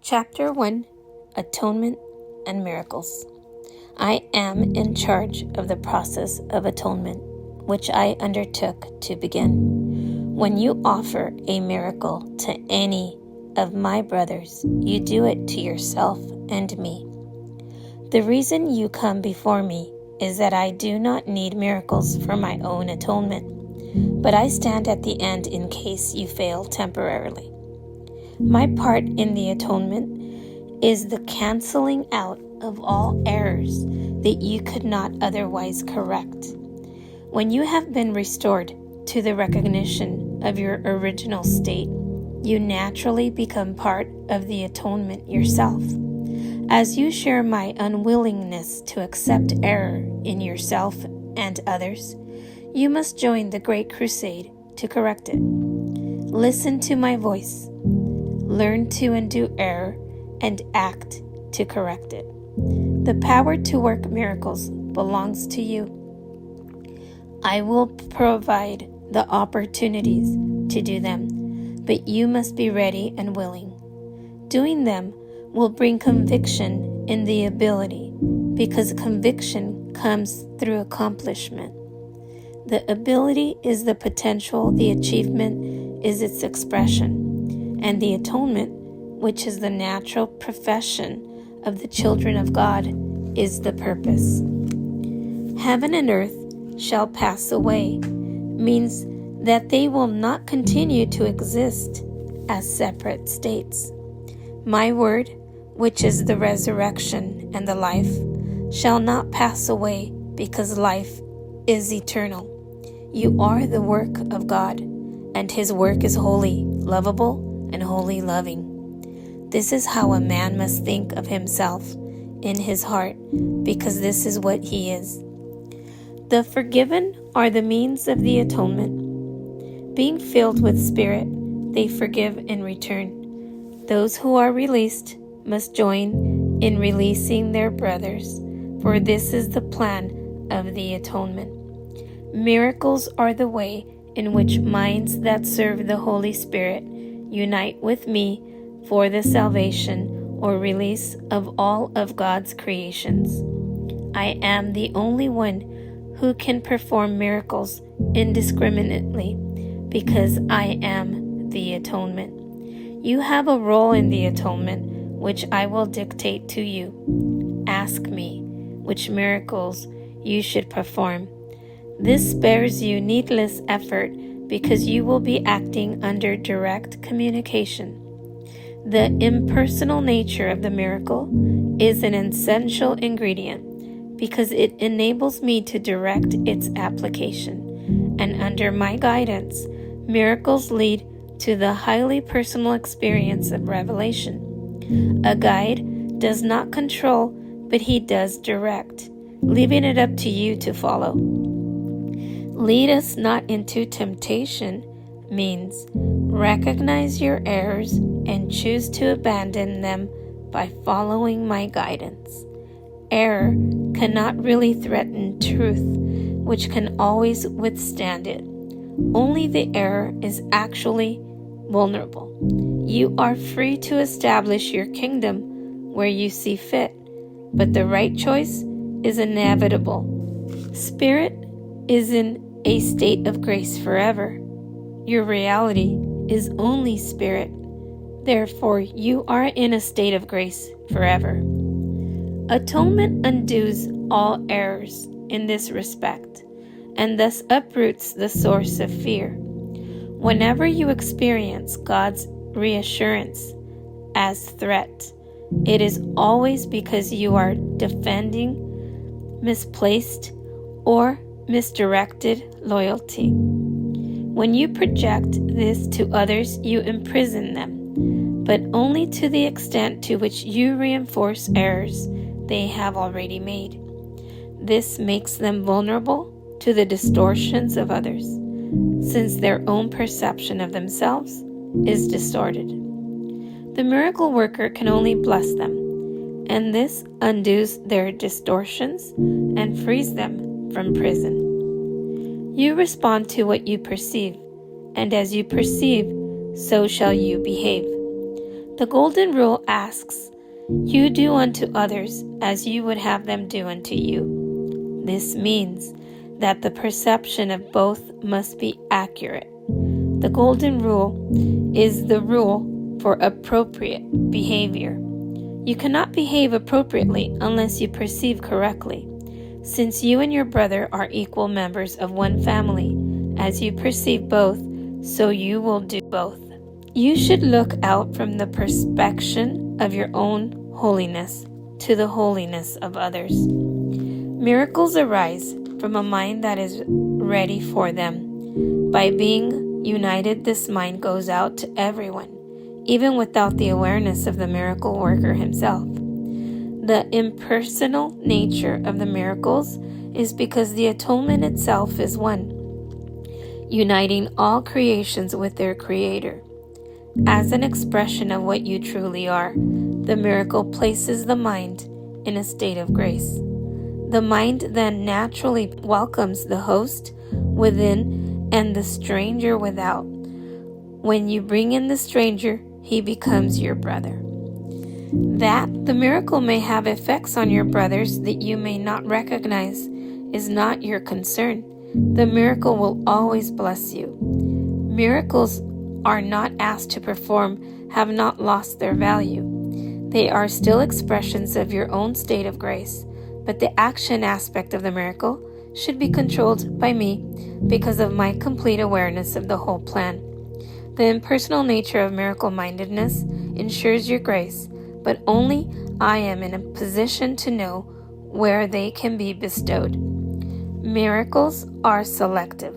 Chapter 1, Atonement and Miracles. I am in charge of the process of atonement, which I undertook to begin. When you offer a miracle to any of my brothers, you do it to yourself and me. The reason you come before me is that I do not need miracles for my own atonement, but I stand at the end in case you fail temporarily. My part in the atonement is the canceling out of all errors that you could not otherwise correct. When you have been restored to the recognition of your original state, you naturally become part of the atonement yourself. As you share my unwillingness to accept error in yourself and others, you must join the great crusade to correct it. Listen to my voice. Learn to undo error and act to correct it. The power to work miracles belongs to you. I will provide the opportunities to do them, but you must be ready and willing. Doing them will bring conviction in the ability, because conviction comes through accomplishment. The ability is the potential, the achievement is its expression, and the atonement, which is the natural profession of the children of God, is the purpose. Heaven and earth shall pass away means that they will not continue to exist as separate states. My word, which is the resurrection and the life, shall not pass away because life is eternal. You are the work of God, and His work is holy, lovable, and wholly loving. This is how a man must think of himself in his heart, because this is what he is. The forgiven are the means of the atonement. Being filled with Spirit, they forgive in return. Those who are released must join in releasing their brothers, for this is the plan of the atonement. Miracles are the way in which minds that serve the Holy Spirit unite with me for the salvation or release of all of God's creations. I am the only one who can perform miracles indiscriminately, because I am the atonement. You have a role in the atonement, which I will dictate to you. Ask me which miracles you should perform. This spares you needless effort, because you will be acting under direct communication. The impersonal nature of the miracle is an essential ingredient, because it enables me to direct its application, and under my guidance, miracles lead to the highly personal experience of revelation. A guide does not control, but he does direct, leaving it up to you to follow. Lead us not into temptation means recognize your errors and choose to abandon them by following my guidance. Error cannot really threaten truth, which can always withstand it. Only the error is actually vulnerable. You are free to establish your kingdom where you see fit, but the right choice is inevitable. Spirit is in a state of grace forever. Your reality is only spirit. Therefore, you are in a state of grace forever. Atonement undoes all errors in this respect, and thus uproots the source of fear. Whenever you experience God's reassurance as threat, it is always because you are defending misplaced or misdirected loyalty. When you project this to others, you imprison them, but only to the extent to which you reinforce errors they have already made. This makes them vulnerable to the distortions of others, since their own perception of themselves is distorted. The miracle worker can only bless them, and this undoes their distortions and frees them from prison. You respond to what you perceive, and as you perceive, so shall you behave. The Golden Rule asks, "You do unto others as you would have them do unto you." This means that the perception of both must be accurate. The Golden Rule is the rule for appropriate behavior. You cannot behave appropriately unless you perceive correctly. Since you and your brother are equal members of one family, as you perceive both, so you will do both. You should look out from the perspection of your own holiness to the holiness of others. Miracles arise from a mind that is ready for them. By being united, this mind goes out to everyone, even without the awareness of the miracle worker himself. The impersonal nature of the miracles is because the atonement itself is one, uniting all creations with their Creator. As an expression of what you truly are, the miracle places the mind in a state of grace. The mind then naturally welcomes the host within and the stranger without. When you bring in the stranger, he becomes your brother. That the miracle may have effects on your brothers that you may not recognize is not your concern. The miracle will always bless you. Miracles are not asked to perform have not lost their value. They are still expressions of your own state of grace, but the action aspect of the miracle should be controlled by me because of my complete awareness of the whole plan. The impersonal nature of miracle-mindedness ensures your grace, but only I am in a position to know where they can be bestowed. Miracles are selective,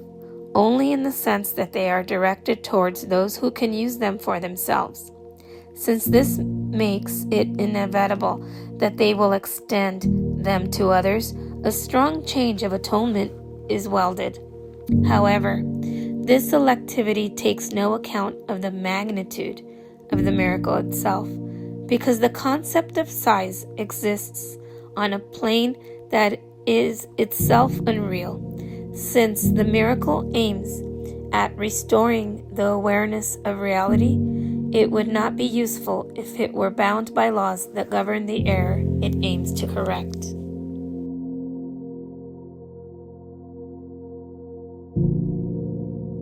only in the sense that they are directed towards those who can use them for themselves. Since this makes it inevitable that they will extend them to others, a strong change of atonement is welded. However, this selectivity takes no account of the magnitude of the miracle itself, because the concept of size exists on a plane that is itself unreal. Since the miracle aims at restoring the awareness of reality, it would not be useful if it were bound by laws that govern the error it aims to correct.